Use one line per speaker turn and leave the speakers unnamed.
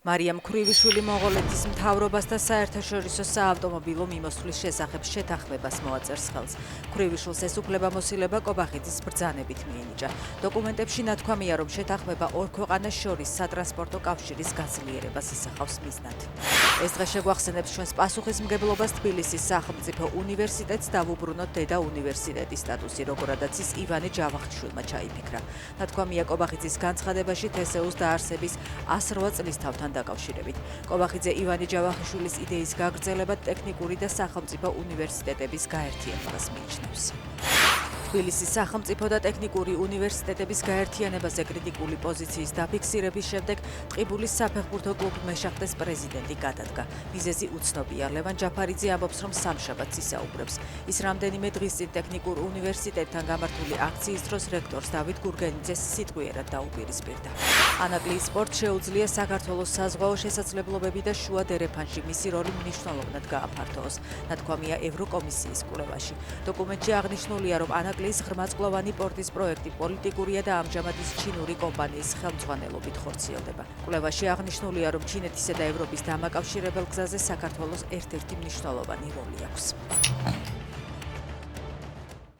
მარიამ ქრივიშვილი მონღოლეთის მთავრობას და საერთაშორისო საავტომობილო მიმოსვლის შესახებ შეთანხმებას მოაწერს ხელს. ქრივიშვილს ეს უფლებამოსილება კობახეთის ბრძანებით მიენიჭა. დოკუმენტებში ნათქვამია, რომ შეთანხმება ორ ქვეყანას შორის სატრანსპორტო კავშირის გაძლიერებას ისახავს მიზნად. ეს დღე შეგვახსენებს ჩვენს პასუხისმგებლობას თბილისის სახელმწიფო უნივერსიტეტს დავუბრუნოთ დედა უნივერსიტეტის სტატუსი, როგორადაც ის ივანე ჯავახიშვილმა ჩაიფიქრა. ნათქვამია კობახეთის განცხადებაში თესეუს დაარსების 108 წლისთავთან დაკავშირებით. კობახიძე ივანე ჯავახიშვილის იდეის გაგრძელება ტექნიკური და სახელმწიფო უნივერსიტეტების გაერთიანებას მიიჩნევს. თბილისის სახელმწიფო და ტექნიკური უნივერსიტეტების გაერთიანებაზე კრიტიკული პოზიციის დაფიქსირების შემდეგ ტყიბულის საფეხბურთო კლუბ მეშახტეს პრეზიდენტი გადადგა. მიზეზი უცნობია. ლევან ჯაფარიძე ამბობს, რომ სამშაბათს ისაუბრებს. ის რამდენიმე დღის წინ ტექნიკურ უნივერსიტეტთან გამართული აქციის დროს რექტორს დავით გურგენიძეს სიტყვიერად დაუპირისპირდა. ანაკლიის სპორტს შეუძლია საქართველოს საზღვაო შესაძლებლობები და შუა დერეფანში მისი როლი მნიშვნელოვნად გააფართოოს. ნათქვამია ევროკომისიის კვლევაში. დოკუმენტში აღნიშნულია, რომ ანაკლიის ღრმაწყლოვანი პორტის პროექტი პოლიტიკურია და ამჟამად ის ჩინური კომპანიის ხელმძღვანელობით ხორციელდება. კვლევაში აღნიშნულია, რომ ჩინეთისა და ევროპის დამაკავშირებელ გზაზე საქართველოს ერთ-ერთი მნიშვნელოვანი როლი აქვს.